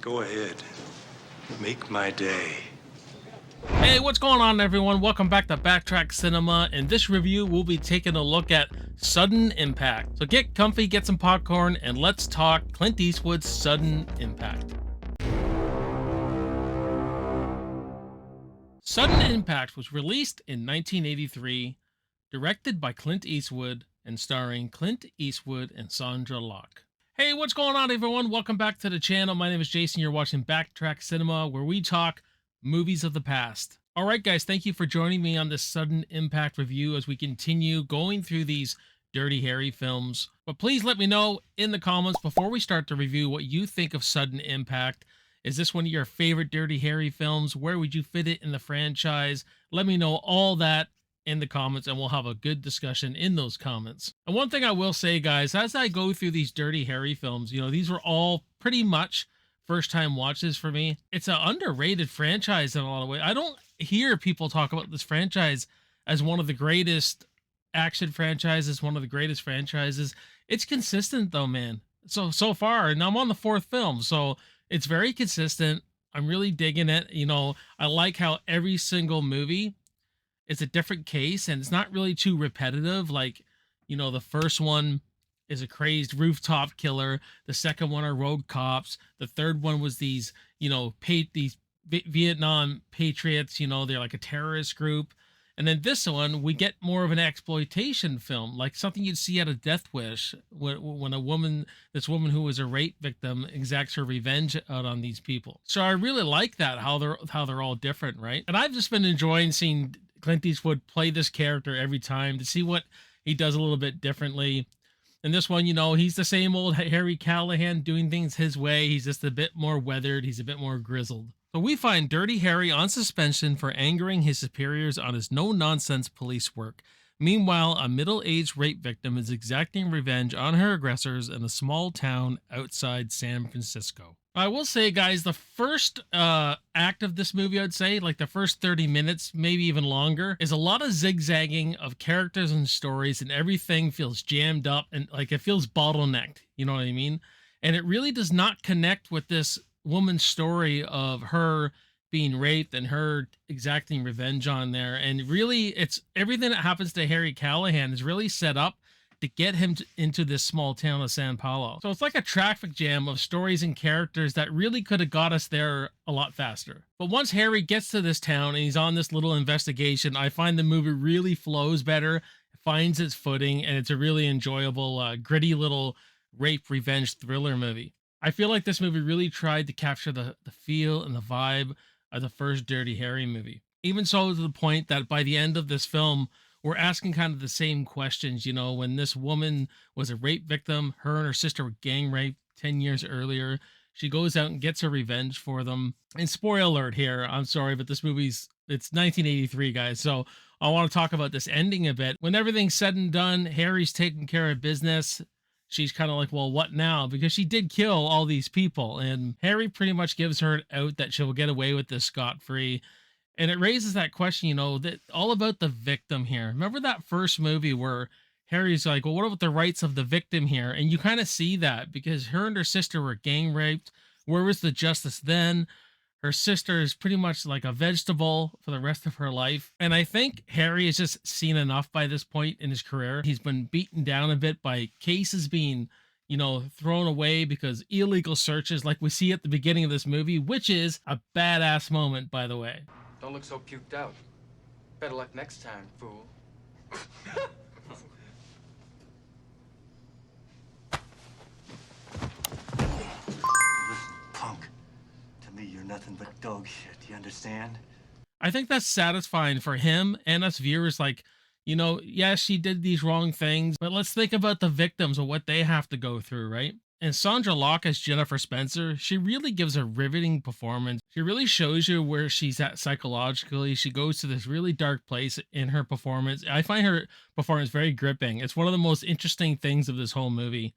Go ahead. Make my day. Hey, what's going on, everyone? Welcome back to Backtrack Cinema. In this review, we'll be taking a look at Sudden Impact. So get comfy, get some popcorn, and let's talk Clint Eastwood's Sudden Impact. Sudden Impact was released in 1983, directed by Clint Eastwood, and starring Clint Eastwood and Sandra Locke. Hey, what's going on, everyone? Welcome back to the channel. My name is Jason. You're watching Backtrack Cinema, where we talk movies of the past. All right, guys, thank you for joining me on this Sudden Impact review as we continue going through these Dirty Harry films. But please let me know in the comments before we start the review what you think of Sudden Impact. Is this one of your favorite Dirty Harry films? Where would you fit it in the franchise? Let me know all that in the comments, and we'll have a good discussion in those comments. And one thing I will say, guys, as I go through these Dirty Harry films, these were all pretty much first-time watches for me. It's an underrated franchise in a lot of ways. I don't hear people talk about this franchise as one of the greatest action franchises, one of the greatest franchises. It's consistent, though, man. So far, and I'm on the fourth film, so it's very consistent. I'm really digging it. I like how every single movie is a different case, and it's not really too repetitive. Like, the first one is a crazed rooftop killer. The second one are rogue cops. The third one was these Vietnam patriots. They're like a terrorist group. And then this one, we get more of an exploitation film, like something you'd see at a Death Wish, when this woman who was a rape victim exacts her revenge out on these people. So I really like that, how they're all different, right? And I've just been enjoying seeing Clint Eastwood play this character every time, to see what he does a little bit differently. In this one, he's the same old Harry Callahan doing things his way. He's just a bit more weathered. He's a bit more grizzled. So we find Dirty Harry on suspension for angering his superiors on his no-nonsense police work. Meanwhile, a middle-aged rape victim is exacting revenge on her aggressors in a small town outside San Francisco. I will say, guys, the first act of this movie, I'd say, like the first 30 minutes, maybe even longer, is a lot of zigzagging of characters and stories, and everything feels jammed up and like it feels bottlenecked. You know what I mean? And it really does not connect with this woman's story of her being raped and her exacting revenge on there. And really, it's everything that happens to Harry Callahan is really set up to get him into this small town of San Paulo. So it's like a traffic jam of stories and characters that really could have got us there a lot faster. But once Harry gets to this town and he's on this little investigation, I find the movie really flows better, finds its footing, and it's a really enjoyable, gritty little rape revenge thriller movie. I feel like this movie really tried to capture the feel and the vibe of the first Dirty Harry movie. Even so, to the point that by the end of this film, we're asking kind of the same questions. When this woman was a rape victim, her and her sister were gang raped 10 years earlier. She goes out and gets her revenge for them. And spoiler alert here, I'm sorry, but it's 1983, guys. So I want to talk about this ending a bit. When everything's said and done, Harry's taking care of business. She's kind of like, well, what now? Because she did kill all these people. And Harry pretty much gives her an out that she'll get away with this scot-free. And it raises that question, that all about the victim here. Remember that first movie where Harry's like, well, what about the rights of the victim here? And you kind of see that because her and her sister were gang raped. Where was the justice then? Her sister is pretty much like a vegetable for the rest of her life. And I think Harry has just seen enough by this point in his career. He's been beaten down a bit by cases being, thrown away because illegal searches, like we see at the beginning of this movie, which is a badass moment, by the way. Don't look so puked out. Better luck next time, fool. Listen, punk. To me, you're nothing but dog shit. You understand? I think that's satisfying for him and us viewers. Like, yes, she did these wrong things, but let's think about the victims and what they have to go through, right? And Sandra Locke as Jennifer Spencer, she really gives a riveting performance. She really shows you where she's at psychologically. She goes to this really dark place in her performance. I find her performance very gripping. It's one of the most interesting things of this whole movie.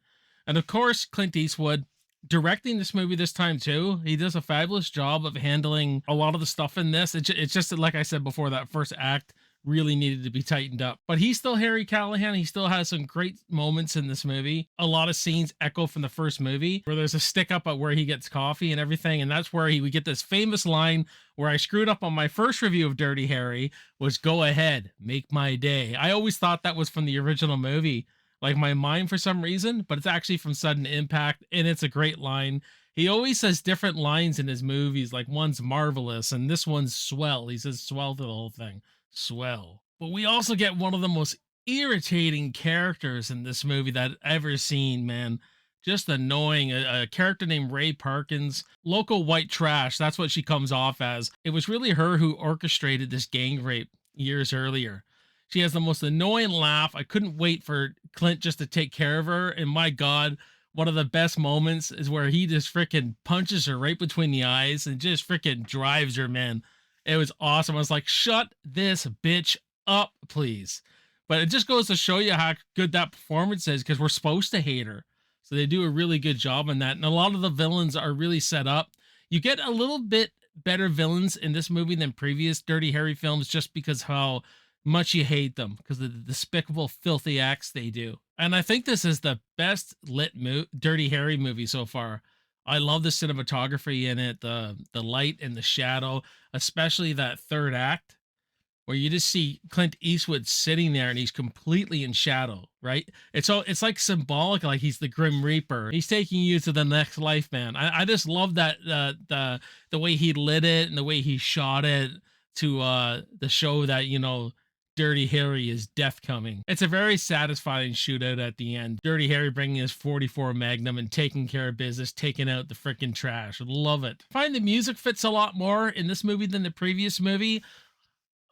And of course, Clint Eastwood, directing this movie this time too. He does a fabulous job of handling a lot of the stuff in this. It's just like I said before, that first act really needed to be tightened up. But he's still Harry Callahan. He still has some great moments in this movie. A lot of scenes echo from the first movie where there's a stick up at where he gets coffee and everything. And that's where we get this famous line where I screwed up on my first review of Dirty Harry was, "Go ahead, make my day." I always thought that was from the original movie, like my mind for some reason, but it's actually from Sudden Impact, and it's a great line. He always says different lines in his movies, like one's marvelous and this one's swell. He says swell to the whole thing. Swell. But we also get one of the most irritating characters in this movie that I've ever seen, man. Just annoying. A character named Ray Parkins, local white trash. That's what she comes off as. It was really her who orchestrated this gang rape years earlier. She has the most annoying laugh. I couldn't wait for Clint just to take care of her. And my God, one of the best moments is where he just freaking punches her right between the eyes and just freaking drives her, man. It was awesome. I was like, shut this bitch up, please. But it just goes to show you how good that performance is, because we're supposed to hate her. So they do a really good job on that. And a lot of the villains are really set up. You get a little bit better villains in this movie than previous Dirty Harry films, just because how much you hate them, because of the despicable, filthy acts they do. And I think this is the best lit Dirty Harry movie so far. I love the cinematography in it, the light and the shadow, especially that third act where you just see Clint Eastwood sitting there and he's completely in shadow, right? It's like symbolic, like he's the Grim Reaper. He's taking you to the next life, man. I just love that the way he lit it and the way he shot it to show that, you know, Dirty Harry is death coming. It's a very satisfying shootout at the end. Dirty Harry bringing his 44 Magnum and taking care of business, taking out the freaking trash. Love it. I find the music fits a lot more in this movie than the previous movie.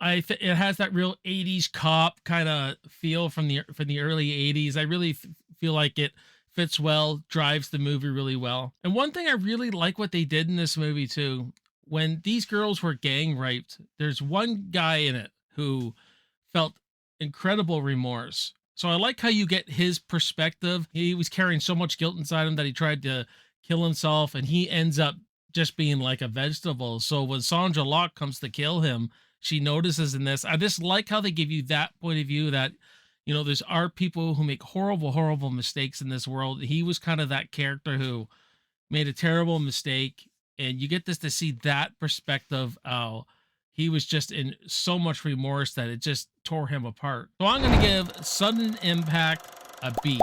It has that real 80s cop kind of feel from the early 80s. I really feel like it fits well, drives the movie really well. And one thing I really like what they did in this movie too, when these girls were gang raped, there's one guy in it who felt incredible remorse. So I like how you get his perspective. He was carrying so much guilt inside him that he tried to kill himself, and he ends up just being like a vegetable. So when Sandra Locke comes to kill him, she notices in this. I just like how they give you that point of view that, you know, there's are people who make horrible, horrible mistakes in this world. He was kind of that character who made a terrible mistake, and you get this to see that perspective. He was just in so much remorse that it just tore him apart. So I'm going to give Sudden Impact a B.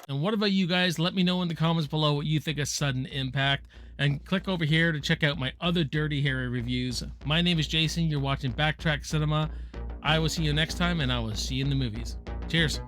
And what about you guys? Let me know in the comments below what you think of Sudden Impact. And click over here to check out my other Dirty Harry reviews. My name is Jason. You're watching Backtrack Cinema. I will see you next time, and I will see you in the movies. Cheers.